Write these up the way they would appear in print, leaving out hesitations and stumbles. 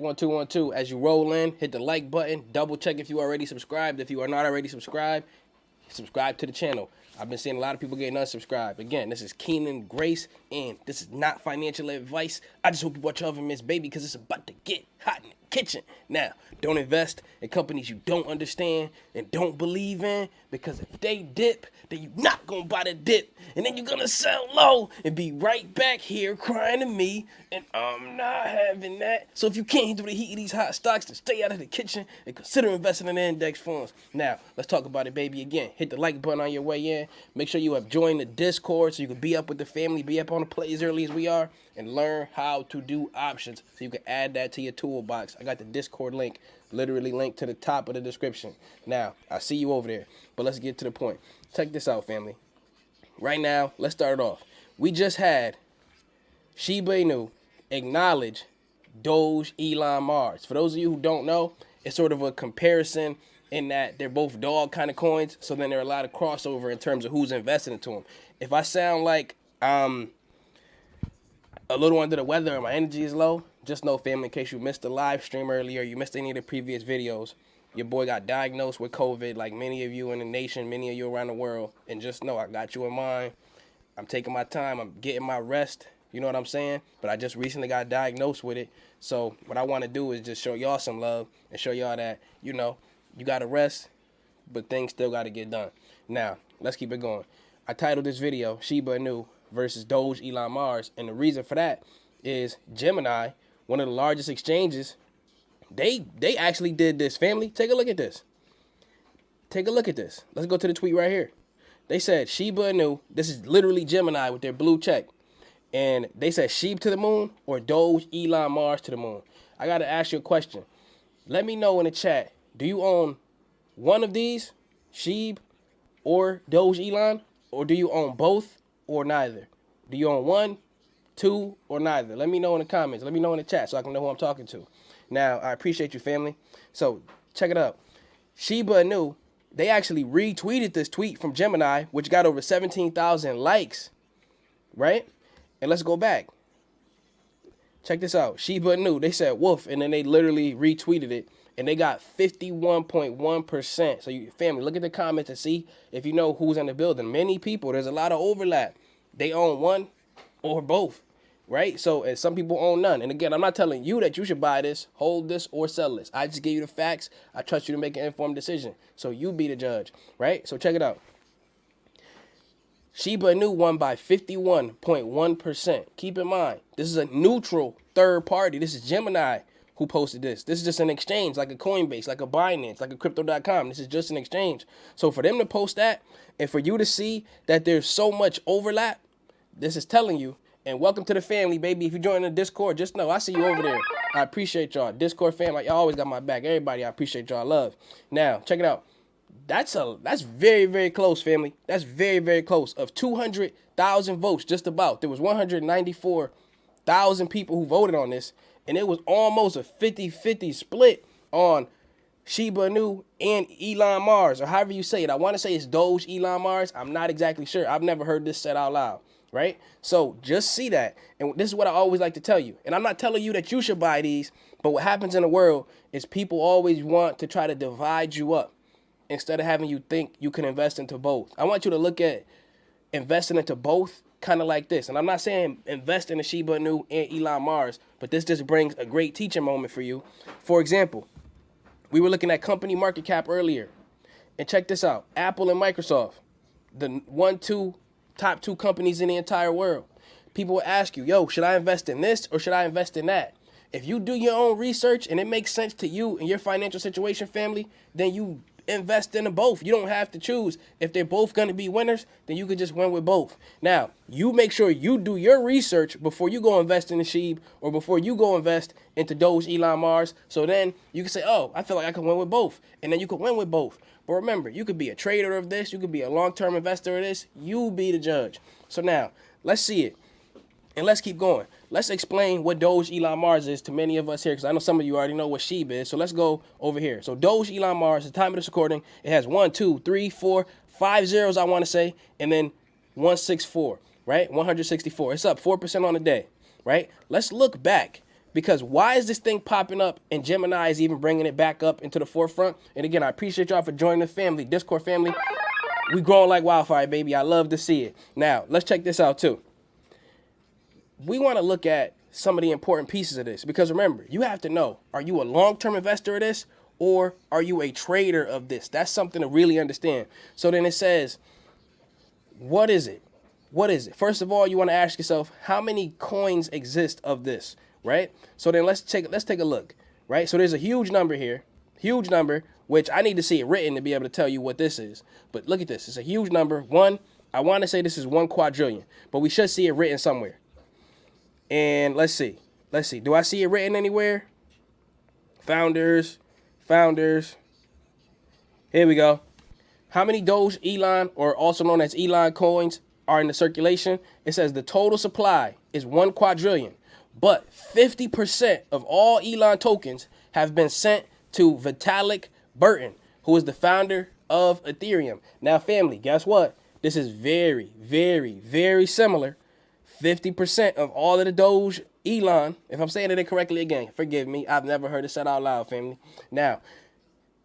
check 1 2 1 2. As you roll in, hit the like button. Double check if you already subscribed. If you are not already subscribed, subscribe to the channel. I've been seeing a lot of people getting unsubscribed. Again, this is Keenan Grace, and this is not financial advice. I just hope you watch your oven, Miss Baby, because it's about to get hot in the kitchen. Now, don't invest in companies you don't understand and don't believe in, because if they dip, then you're not going to buy the dip, and then you're going to sell low and be right back here crying to me, and I'm not having that. So if you can't handle the heat of these hot stocks, then stay out of the kitchen and consider investing in index funds. Now, let's talk about it, baby. Again, hit the like button on your way in. Make sure you have joined the Discord so you can be up with the family, be up on the play as early as we are, and learn how to do options so you can add that to your toolbox. I got the Discord link, literally linked to the top of the description. Now, I see you over there, but let's get to the point. Check this out, family. Right now, let's start it off. We just had Shiba acknowledge Doge Elon Mars. For those of you who don't know, it's sort of a comparison in that they're both dog kind of coins, so then there are a lot of crossover in terms of who's investing into them. If I sound like a little under the weather or my energy is low, just know, family, in case you missed the live stream earlier, you missed any of the previous videos, your boy got diagnosed with COVID like many of you in the nation, many of you around the world, and just know I got you in mind. I'm taking my time, I'm getting my rest, you know what I'm saying? But I just recently got diagnosed with it, so what I want to do is just show y'all some love and show y'all that, you know, you got to rest, but things still got to get done. Now, let's keep it going. I titled this video, Shiba Inu versus Doge Elon Mars, and the reason for that is Gemini, one of the largest exchanges, they actually did this, family. Take a look at this. Take a look at this. Let's go to the tweet right here. They said Shiba Inu, this is literally Gemini with their blue check, and they said Shib to the moon or Doge Elon Mars to the moon. I got to ask you a question. Let me know in the chat. Do you own one of these, Shib or Doge Elon, or do you own both or neither? Do you own one, two, or neither? Let me know in the comments. Let me know in the chat so I can know who I'm talking to. Now, I appreciate you, family. So, check it out. Shiba Inu, they actually retweeted this tweet from Gemini, which got over 17,000 likes, right? And let's go back. Check this out. Shiba Inu, they said woof, and then they literally retweeted it. And they got 51.1%. So, you family, look at the comments and see if you know who's in the building. Many people, there's a lot of overlap. They own one or both, right? So, and some people own none. And again, I'm not telling you that you should buy this, hold this, or sell this. I just give you the facts. I trust you to make an informed decision. So, you be the judge, right? So, check it out. Shiba Inu won by 51.1%. Keep in mind, this is a neutral third party. This is Gemini who posted this. This is just an exchange, like a Coinbase, like a Binance, like a Crypto.com. This is just an exchange. So for them to post that, and for you to see that there's so much overlap, this is telling you, and welcome to the family, baby. If you join the Discord, just know I see you over there. I appreciate y'all. Discord family, y'all always got my back. Everybody, I appreciate y'all love. Now, check it out. That's very, very close, family. That's very, very close. Of 200,000 votes, just about. There was 194,000 people who voted on this. And it was almost a 50-50 split on Shiba Inu and Elon Mars, or however you say it. I want to say it's Doge Elon Mars. I'm not exactly sure. I've never heard this said out loud, right? So just see that. And this is what I always like to tell you. And I'm not telling you that you should buy these, but what happens in the world is people always want to try to divide you up instead of having you think you can invest into both. I want you to look at investing into both kind of like this. And I'm not saying invest in the Shiba Inu and Elon Mars, but this just brings a great teaching moment for you. For example, we were looking at company market cap earlier. And check this out. Apple and Microsoft, the top two companies in the entire world. People will ask you, yo, should I invest in this or should I invest in that? If you do your own research and it makes sense to you and your financial situation, family, then you invest in them both. You don't have to choose. If they're both going to be winners, then you could just win with both. Now, you make sure you do your research before you go invest in the Shib or before you go invest into Doge Elon Mars. So then you can say, oh, I feel like I can win with both. And then you can win with both. But remember, you could be a trader of this. You could be a long-term investor of this. You be the judge. So now, let's see it. And let's keep going. Let's explain what Doge Elon Mars is to many of us here, because I know some of you already know what Shib is. So let's go over here. So Doge Elon Mars, the time of this recording, it has 1, 2, 3, 4, 5 zeros, I want to say, and then 164, right? 164. It's up 4% on the day, right? Let's look back Because why is this thing popping up and Gemini is even bringing it back up into the forefront? And again, I appreciate y'all for joining the family, Discord family. We growing like wildfire, baby. I love to see it. Now, let's check this out too. We want to look at some of the important pieces of this because remember, you have to know, are you a long-term investor of this or are you a trader of this? That's something to really understand. So then it says, what is it? What is it? First of all, you want to ask yourself, how many coins exist of this, right? So then let's take a look, right? So there's a huge number here, huge number, which I need to see it written to be able to tell you what this is. But look at this. It's a huge number. I want to say this is 1 quadrillion, but we should see it written somewhere. And let's see. Do I see it written anywhere? Founders. Here we go. How many Doge Elon, or also known as Elon coins, are in the circulation? It says the total supply is 1 quadrillion, but 50% of all Elon tokens have been sent to Vitalik Buterin, who is the founder of Ethereum. Now, family, guess what? This is very, very, very similar. 50% of all of the Doge Elon, if I'm saying it incorrectly again, forgive me. I've never heard it said out loud, family. Now,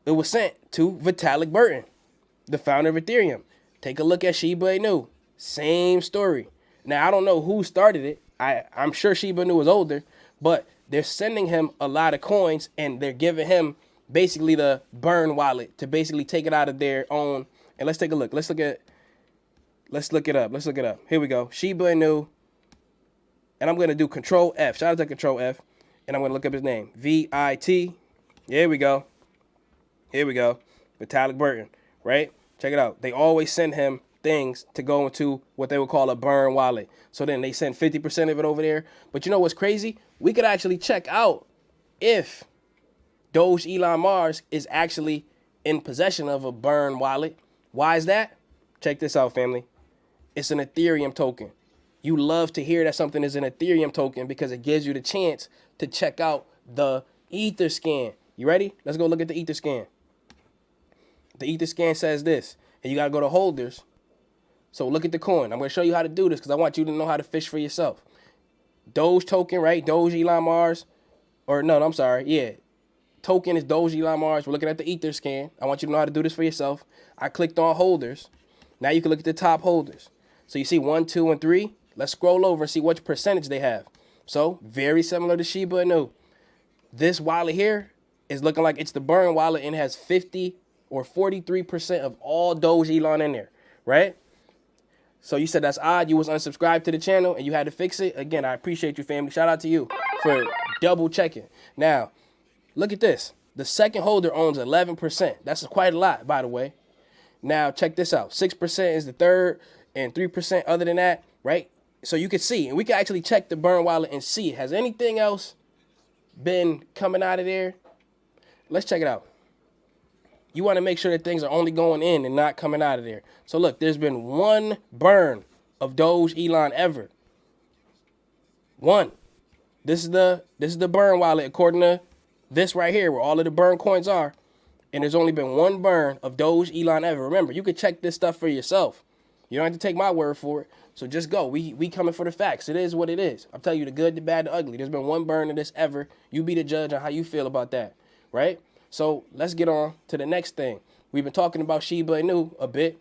it was sent to Vitalik Buterin, the founder of Ethereum. Take a look at Shiba Inu. Same story. Now, I don't know who started it. I'm sure Shiba Inu was older, but they're sending him a lot of coins and they're giving him basically the burn wallet to basically take it out of their own. And let's take a look. Let's look it up. Here we go. Shiba Inu. And I'm going to do Control F. Shout out to Control F. And I'm going to look up his name. V-I-T. Here we go. Vitalik Buterin, right? Check it out. They always send him things to go into what they would call a burn wallet. So then they send 50% of it over there. But you know what's crazy? We could actually check out if Dogelon Mars is actually in possession of a burn wallet. Why is that? Check this out, family. It's an Ethereum token. You love to hear that something is an Ethereum token because it gives you the chance to check out the Ether scan. You ready? Let's go look at the Ether scan. The Ether scan says this, and you got to go to holders. So look at the coin. I'm going to show you how to do this because I want you to know how to fish for yourself. Doge token, right? Dogelon Mars. Or no, I'm sorry. Yeah. Token is Dogelon Mars. We're looking at the Ether scan. I want you to know how to do this for yourself. I clicked on holders. Now you can look at the top holders. So you see 1, 2, and 3. Let's scroll over and see what percentage they have. So very similar to Shiba Inu. This wallet here is looking like it's the burn wallet and it has 50 or 43% of all Dogelon in there, right? So you said that's odd. You was unsubscribed to the channel and you had to fix it. Again, I appreciate you, family. Shout out to you for double checking. Now, look at this. The second holder owns 11%. That's quite a lot, by the way. Now, check this out. 6% is the third and 3% other than that, right? So you can see, and we can actually check the burn wallet and see, has anything else been coming out of there? Let's check it out. You want to make sure that things are only going in and not coming out of there. So look, there's been 1 burn of Dogelon ever. 1. This is the burn wallet according to this right here where all of the burn coins are. And there's only been 1 burn of Dogelon ever. Remember, you can check this stuff for yourself. You don't have to take my word for it. So just go. We coming for the facts. It is what it is. I'm telling you the good, the bad, the ugly. There's been 1 burn of this ever. You be the judge on how you feel about that, right? So let's get on to the next thing. We've been talking about Shiba Inu a bit.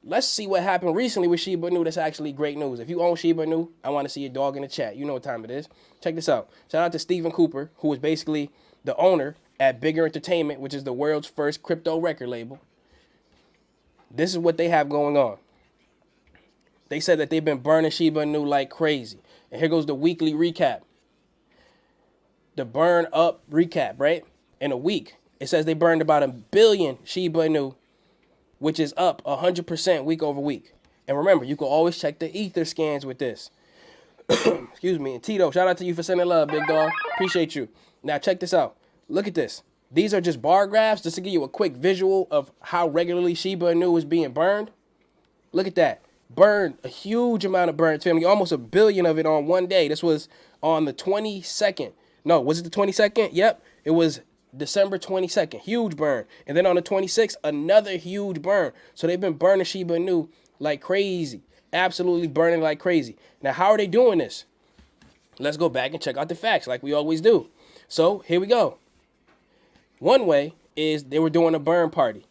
Let's see what happened recently with Shiba Inu. That's actually great news. If you own Shiba Inu, I want to see your dog in the chat. You know what time it is. Check this out. Shout out to Stephen Cooper, who is basically the owner at Bigger Entertainment, which is the world's first crypto record label. This is what they have going on. They said that they've been burning Shiba Inu like crazy. And here goes the weekly recap. The burn up recap, right? In a week, it says they burned about 1 billion Shiba Inu, which is up 100% week over week. And remember, you can always check the Ether scans with this. Excuse me. And Tito, shout out to you for sending love, big dog. Appreciate you. Now, check this out. Look at this. These are just bar graphs just to give you a quick visual of how regularly Shiba Inu is being burned. Look at that. Burned a huge amount of burns, family. Almost 1 billion of it on one day. This was on the 22nd. No, was it the 22nd? Yep. It was December 22nd. Huge burn. And then on the 26th, another huge burn. So they've been burning Shiba Inu like crazy. Absolutely burning like crazy. Now, how are they doing this? let's go back and check out the facts like we always do. So here we go. One way is they were doing a burn party.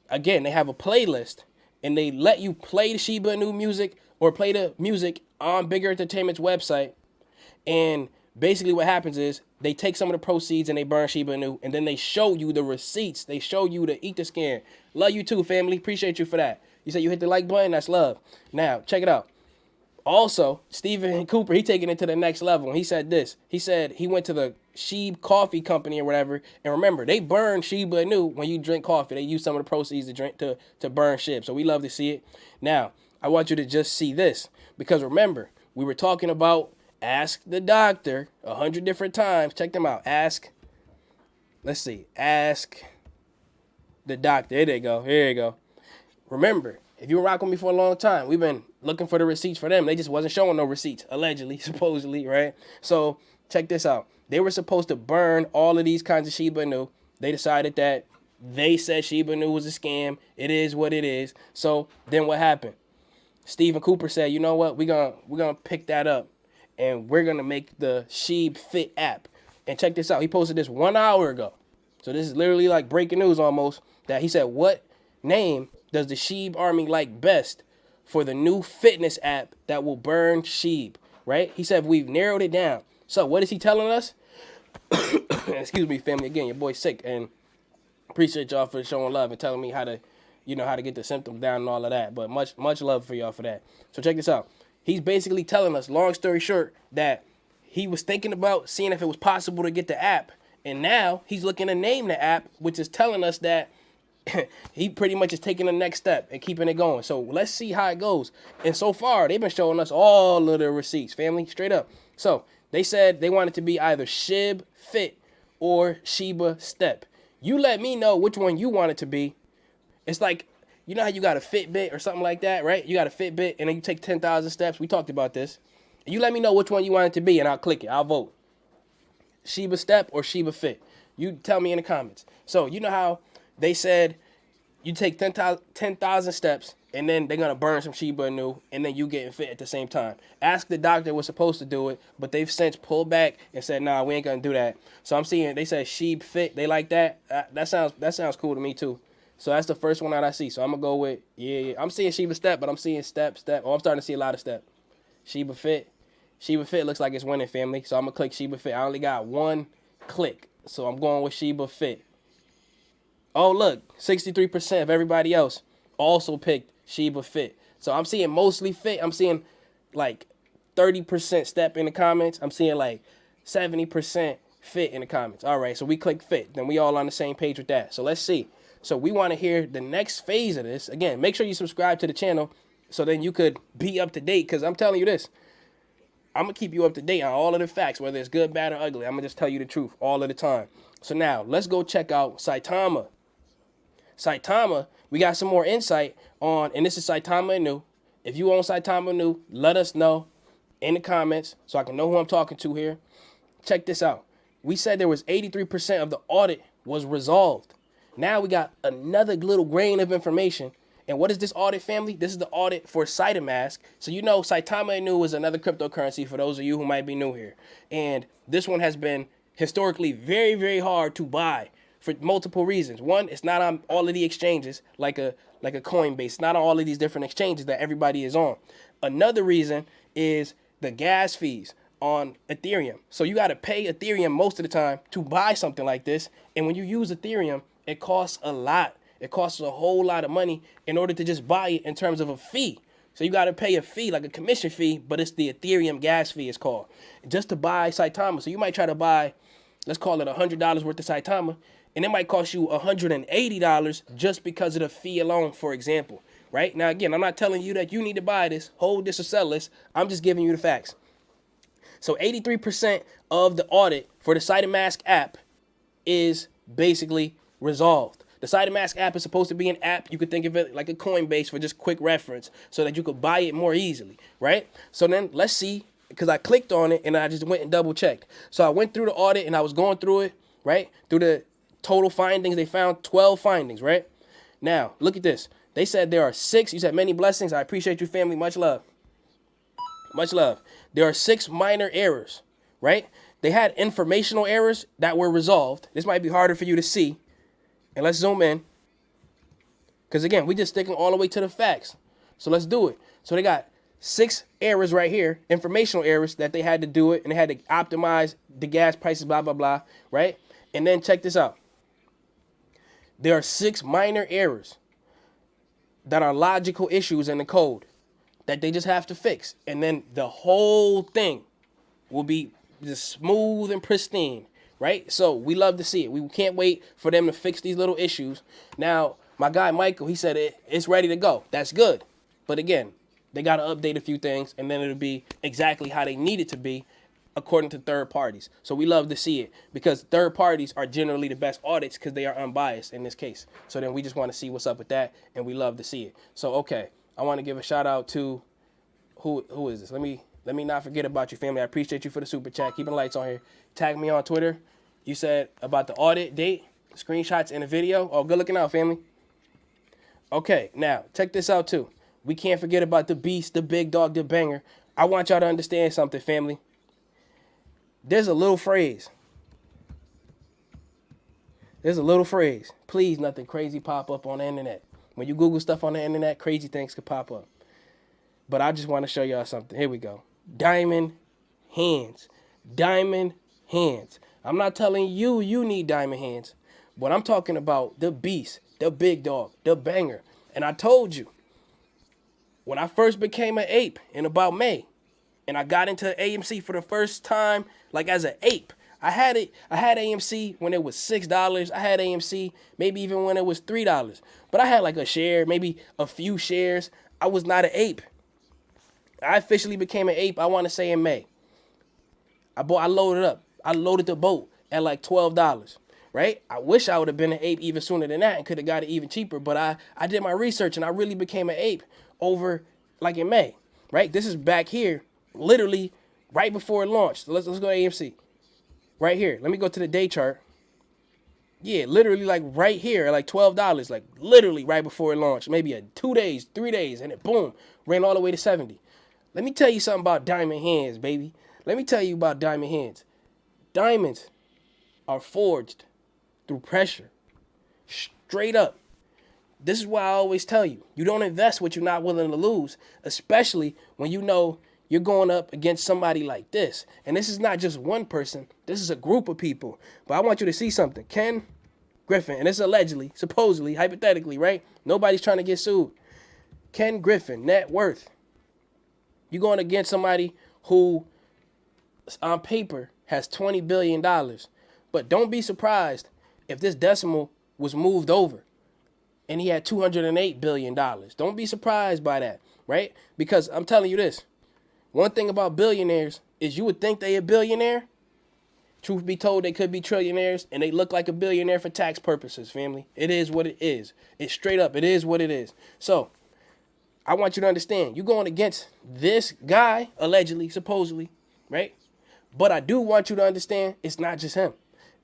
Again, they have a playlist and they let you play the Shiba Inu music or play the music on Bigger Entertainment's website. And basically what happens is they take some of the proceeds and they burn Shiba Inu, and then they show you the receipts. They show you the Ether scan. Love you too, family. Appreciate you for that. You said you hit the like button. That's love. Now, check it out. Also, Stephen Cooper, he taking it to the next level. He said this. He said he went to the Shib Coffee Company or whatever. And remember, they burn Shiba Inu when you drink coffee. They use some of the proceeds to drink to burn Shib. So we love to see it. Now, I want you to just see this. Because remember, we were talking about ask the doctor 100 different times. Check them out. Ask the doctor. There they go. Here you go. Remember, if you were rocking with me for a long time, we've been looking for the receipts for them. They just wasn't showing no receipts, allegedly, supposedly, right? So check this out. They were supposed to burn all of these kinds of Shiba Inu. They decided that they said Shiba Inu was a scam. It is what it is. So then what happened? Stephen Cooper said, you know what? We're gonna pick that up and we're gonna make the Shib Fit app. And check this out. He posted this 1 hour ago. So this is literally like breaking news almost. That he said, what name does the Shib army like best for the new fitness app that will burn Shib, right? He said, we've narrowed it down. So what is he telling us? Excuse me, family. Again, your boy's sick, and appreciate y'all for showing love and telling me how to, how to get the symptoms down and all of that. But much love for y'all for that. So check this out. He's basically telling us, long story short, that he was thinking about seeing if it was possible to get the app. And now he's looking to name the app, which is telling us that he pretty much is taking the next step and keeping it going. So let's see how it goes. And so far, they've been showing us all of the receipts, family, straight up. So they said they wanted to be either Shib Fit or Shiba Step. You let me know which one you want it to be. It's like, you know how you got a Fitbit or something like that, right? You got a Fitbit and then you take 10,000 steps. We talked about this. And you let me know which one you want it to be and I'll click it. I'll vote. Shiba Step or Shiba Fit. You tell me in the comments. So you know how they said you take 10,000 steps and then they're going to burn some Shiba Inu and then you getting fit at the same time. Ask the doctor was supposed to do it, but they've since pulled back and said, nah, we ain't going to do that. So I'm seeing, they said Shib Fit. They like that. That sounds cool to me too. So that's the first one that I see. So I'm going to go with, yeah. I'm seeing Shiba Step, but I'm seeing Step. Oh, I'm starting to see a lot of Step. Shiba Fit. Shiba Fit looks like it's winning, family. So I'm going to click Shiba Fit. I only got one click. So I'm going with Shiba Fit. Oh, look, 63% of everybody else also picked Shiba Fit. So I'm seeing mostly Fit. I'm seeing like 30% Step in the comments. I'm seeing like 70% Fit in the comments. All right, so we click Fit. Then we all on the same page with that. So let's see. So we want to hear the next phase of this. Again, make sure you subscribe to the channel so then you could be up to date. Because I'm telling you this. I'm going to keep you up to date on all of the facts, whether it's good, bad, or ugly. I'm going to just tell you the truth all of the time. So now, let's go check out Saitama. Saitama, we got some more insight on, and this is Saitama Inu. If you own Saitama Inu, let us know in the comments so I can know who I'm talking to here. Check this out. We said there was 83% of the audit was resolved. Now we got another little grain of information. And what is this audit, family? This is the audit for saitamask. So you know Saitama Inu is another cryptocurrency for those of you who might be new here. And this one has been historically very, very hard to buy for multiple reasons. One, it's not on all of the exchanges like a Coinbase. It's not on all of these different exchanges that everybody is on. Another reason is the gas fees on Ethereum. So you got to pay Ethereum most of the time to buy something like this. And when you use Ethereum, it costs a lot. It costs a whole lot of money in order to just buy it in terms of a fee. So you got to pay a fee, like a commission fee, but it's the Ethereum gas fee it's called, just to buy Saitama. So you might try to buy, let's call it $100 worth of Saitama, and it might cost you $180 just because of the fee alone, for example. Right? Now, again, I'm not telling you that you need to buy this, hold this, or sell this. I'm just giving you the facts. So 83% of the audit for the saitamask app is basically resolved. The saitamask app is supposed to be an app. You could think of it like a Coinbase for just quick reference so that you could buy it more easily, right? So then let's see, because I clicked on it and I just went and double checked. So I went through the audit and I was going through it, right? Through the total findings, they found 12 findings, right? Now, look at this. They said there are 6. You said many blessings. I appreciate you, family. Much love. Much love. There are 6 minor errors. right? They had informational errors that were resolved. This might be harder for you to see. And let's zoom in. Because again, we just sticking all the way to the facts. So let's do it. So they got 6 errors right here, informational errors that they had to do it, and they had to optimize the gas prices, blah, blah, blah, right? And then check this out. There are 6 minor errors that are logical issues in the code that they just have to fix. And then the whole thing will be just smooth and pristine, right? So we love to see it. We can't wait for them to fix these little issues. Now, my guy Michael, he said it's ready to go. That's good. But again, they got to update a few things, and then it'll be exactly how they need it to be according to third parties. So we love to see it because third parties are generally the best audits because they are unbiased in this case. So then we just want to see what's up with that, and we love to see it. So, okay, I want to give a shout out to, who is this? Let me not forget about you, family. I appreciate you for the super chat. Keeping the lights on here. Tag me on Twitter. You said about the audit date, screenshots in the video. Oh, good looking out, family. Okay, now, check this out, too. We can't forget about the beast, the big dog, the banger. I want y'all to understand something, family. There's a little phrase. Please, nothing crazy pop up on the internet. When you Google stuff on the internet, crazy things could pop up. But I just want to show y'all something. Here we go. Diamond hands. Diamond hands. I'm not telling you need diamond hands. But I'm talking about the beast, the big dog, the banger. And I told you, when I first became an ape in about May, and I got into AMC for the first time, like as an ape, I had AMC when it was $6. I had AMC maybe even when it was $3. But I had like a share, maybe a few shares. I was not an ape. I officially became an ape, I want to say in May. I loaded up. I loaded the boat at like $12, right? I wish I would have been an ape even sooner than that and could have got it even cheaper. But I did my research and I really became an ape over like in May, right? This is back here, literally right before it launched. So let's go to AMC. Right here. Let me go to the day chart. Yeah, literally like right here, like $12, like literally right before it launched. Maybe 2 days, 3 days, and it boom, ran all the way to 70. Let me tell you something about diamond hands, baby. Let me tell you about diamond hands. Diamonds are forged through pressure. Straight up. This is why I always tell you, you don't invest what you're not willing to lose, especially when you know you're going up against somebody like this. And this is not just one person. This is a group of people. But I want you to see something. Ken Griffin, and it's allegedly, supposedly, hypothetically, right? Nobody's trying to get sued. Ken Griffin, net worth. You're going against somebody who, on paper, has $20 billion. But don't be surprised if this decimal was moved over and he had $208 billion. Don't be surprised by that, right? Because I'm telling you this. One thing about billionaires is you would think they a billionaire. Truth be told, they could be trillionaires, and they look like a billionaire for tax purposes, family. It is what it is. It's straight up. It is what it is. So, I want you to understand. You're going against this guy, allegedly, supposedly, right? But I do want you to understand it's not just him.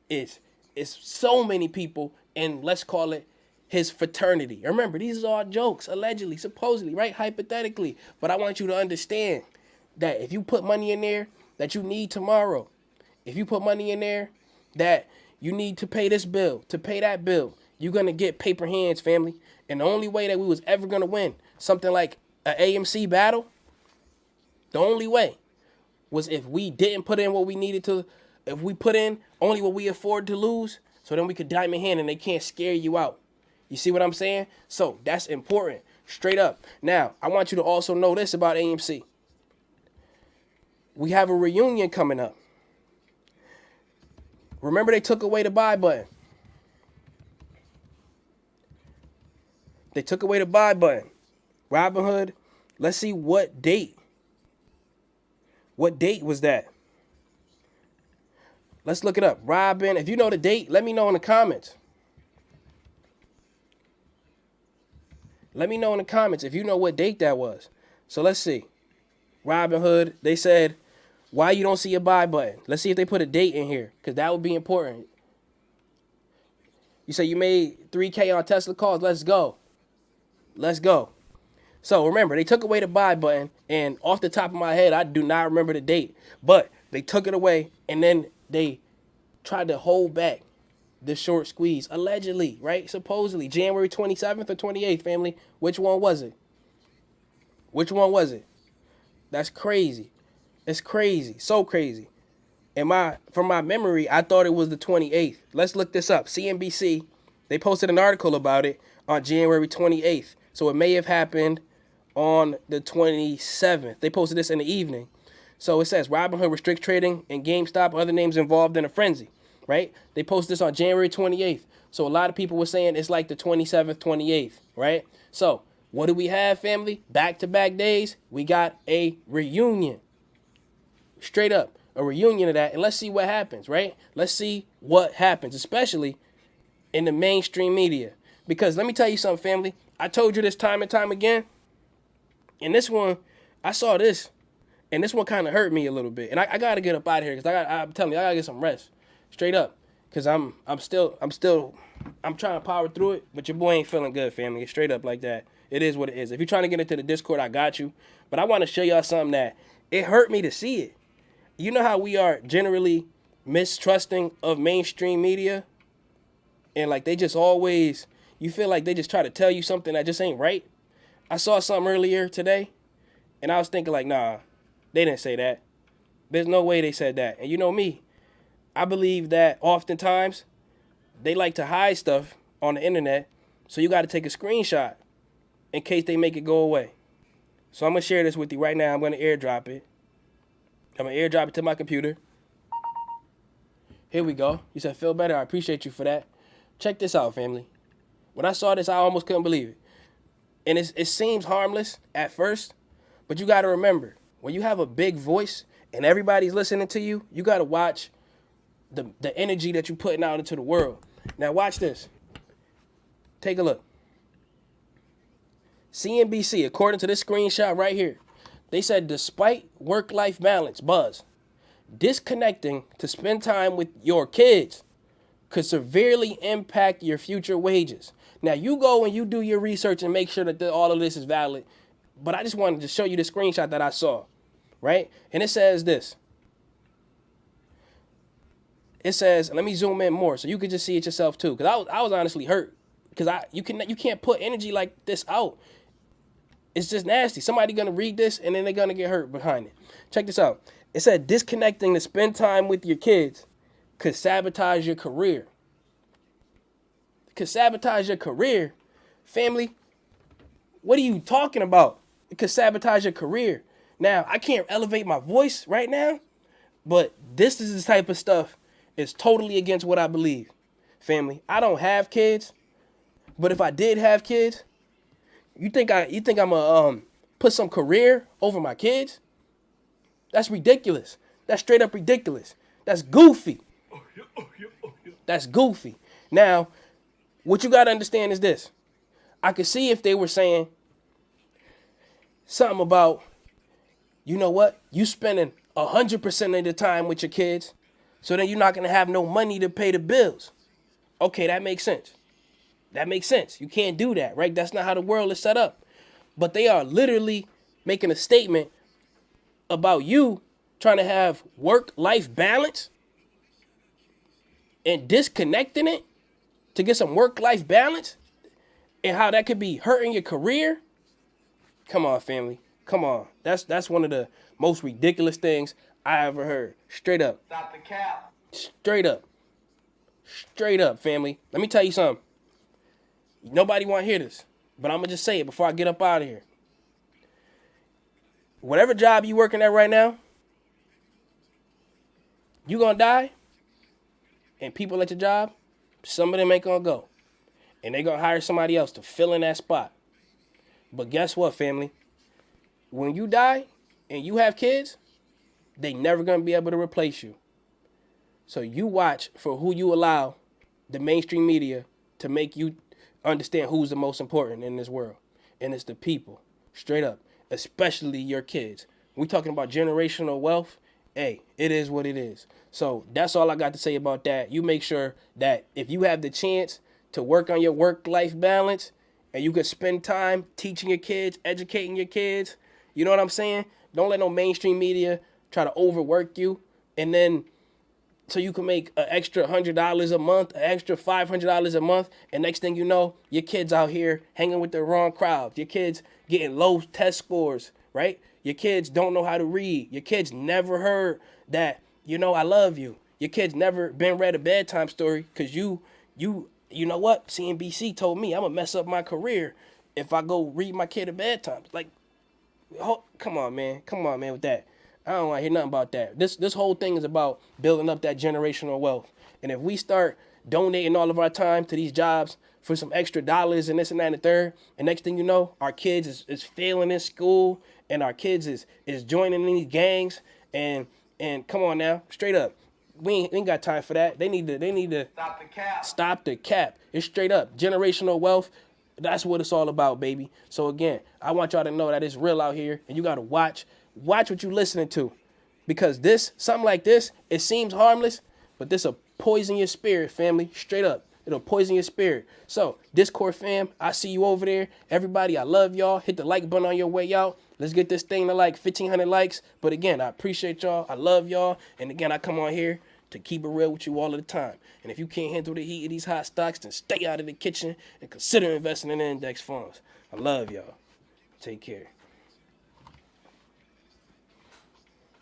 It's so many people, and let's call it his fraternity. Remember, these are all jokes, allegedly, supposedly, right? Hypothetically. But I want you to understand that if you put money in there that you need tomorrow, if you put money in there that you need to pay this bill, to pay that bill, you're going to get paper hands, family. And the only way that we was ever going to win something like an AMC battle, the only way was if we didn't put in what we needed to, if we put in only what we afford to lose, so then we could diamond hand and they can't scare you out. You see what I'm saying? So that's important, straight up. Now, I want you to also know this about AMC. We have a reunion coming up. Remember they took away the buy button. They took away the buy button. Robinhood, let's see what date. What date was that? Let's look it up. Robin, if you know the date, let me know in the comments. Let me know in the comments if you know what date that was. So let's see. Robinhood, they said, why you don't see a buy button? Let's see if they put a date in here, because that would be important. You say you made 3K on Tesla calls. Let's go. Let's go. So remember, they took away the buy button, and off the top of my head, I do not remember the date. But They took it away, and then they tried to hold back the short squeeze, allegedly, right? Supposedly, January 27th or 28th, family. Which one was it? Which one was it? That's crazy. It's crazy. So crazy. From my memory, I thought it was the 28th. Let's look this up. CNBC, they posted an article about it on January 28th. So it may have happened on the 27th. They posted this in the evening. So it says Robinhood restricts trading and GameStop, other names involved in a frenzy, right? They posted this on January 28th. So a lot of people were saying it's like the 27th, 28th, right? So what do we have, family? Back-to-back days, we got a reunion. Straight up, a reunion of that. And let's see what happens, right? Let's see what happens, especially in the mainstream media. Because let me tell you something, family. I told you this time and time again. And this one, I saw this. And this one kind of hurt me a little bit. And I got to get up out of here because I'm telling you, I got to get some rest. Straight up. Because I'm trying to power through it. But your boy ain't feeling good, family. Straight up like that. It is what it is. If you're trying to get into the Discord, I got you. But I want to show y'all something that it hurt me to see it. You know how we are generally mistrusting of mainstream media? And like they just always, you feel like they just try to tell you something that just ain't right. I saw something earlier today. And I was thinking like, nah. They didn't say that. There's no way they said that. And you know me, I believe that oftentimes they like to hide stuff on the internet. So you got to take a screenshot in case they make it go away. So I'm going to share this with you right now. I'm going to airdrop it. I'm going to airdrop it to my computer. Here we go. You said feel better. I appreciate you for that. Check this out, family. When I saw this, I almost couldn't believe it. And it seems harmless at first, but you got to remember, when you have a big voice and everybody's listening to you, you got to watch the energy that you're putting out into the world. Now watch this. Take a look. CNBC, according to this screenshot right here, they said despite work-life balance, buzz, disconnecting to spend time with your kids could severely impact your future wages. Now you go and you do your research and make sure that all of this is valid. But I just wanted to show you the screenshot that I saw. Right? And it says this. It says, let me zoom in more so you can just see it yourself too. Because I was honestly hurt. Because you can't put energy like this out. It's just nasty. Somebody gonna read this and then they're gonna get hurt behind it. Check this out. It said disconnecting to spend time with your kids could sabotage your career. Could sabotage your career. Family, what are you talking about? It could sabotage your career. Now, I can't elevate my voice right now, but this is the type of stuff is totally against what I believe. Family, I don't have kids, but if I did have kids, you think I'm gonna put some career over my kids? That's ridiculous. That's straight up ridiculous. That's goofy. That's goofy. Now, what you gotta understand is this. I could see if they were saying something about, you know what? You spending 100% of the time with your kids, so then you're not going to have no money to pay the bills. Okay, that makes sense. That makes sense. You can't do that, right? That's not how the world is set up. But they are literally making a statement about you trying to have work-life balance and disconnecting it to get some work-life balance and how that could be hurting your career. Come on, family. Come on. That's one of the most ridiculous things I ever heard. Straight up. Stop the cap. Straight up. Straight up, family. Let me tell you something. Nobody want to hear this, but I'm going to just say it before I get up out of here. Whatever job you working at right now, you going to die, and people at your job, some of them ain't going to go. And they going to hire somebody else to fill in that spot. But guess what, family? When you die and you have kids, they never going to be able to replace you. So you watch for who you allow the mainstream media to make you understand who's the most important in this world. And it's the people. Straight up. Especially your kids. We talking about generational wealth. Hey, it is what it is. So that's all I got to say about that. You make sure that if you have the chance to work on your work-life balance and you can spend time teaching your kids, educating your kids, you know what I'm saying? Don't let no mainstream media try to overwork you and then so you can make an extra $100 a month, an extra $500 a month, and next thing you know, your kids out here hanging with the wrong crowd. Your kids getting low test scores, right? Your kids don't know how to read. Your kids never heard that, I love you. Your kids never been read a bedtime story because you know what? CNBC told me I'm gonna mess up my career if I go read my kid a bedtime. Like, come on, man with that. I don't want to hear nothing about that. This whole thing is about building up that generational wealth. And if we start donating all of our time to these jobs for some extra dollars and this and that and the third, and next thing you know, our kids is failing in school, and our kids is joining in these gangs, and come on now, straight up. We ain't got time for that. They need to stop the cap. Stop the cap. It's straight up generational wealth. That's what it's all about, baby. So again, I want y'all to know that it's real out here, and you gotta watch what you listening to, because something like this, it seems harmless, but this'll poison your spirit, family. Straight up, it'll poison your spirit. So Discord fam, I see you over there. Everybody, I love y'all. Hit the like button on your way out. Let's get this thing to like 1,500 likes. But again, I appreciate y'all. I love y'all. And again, I come on here to keep it real with you all of the time. And if you can't handle the heat of these hot stocks, then stay out of the kitchen and consider investing in index funds. I love y'all. Take care.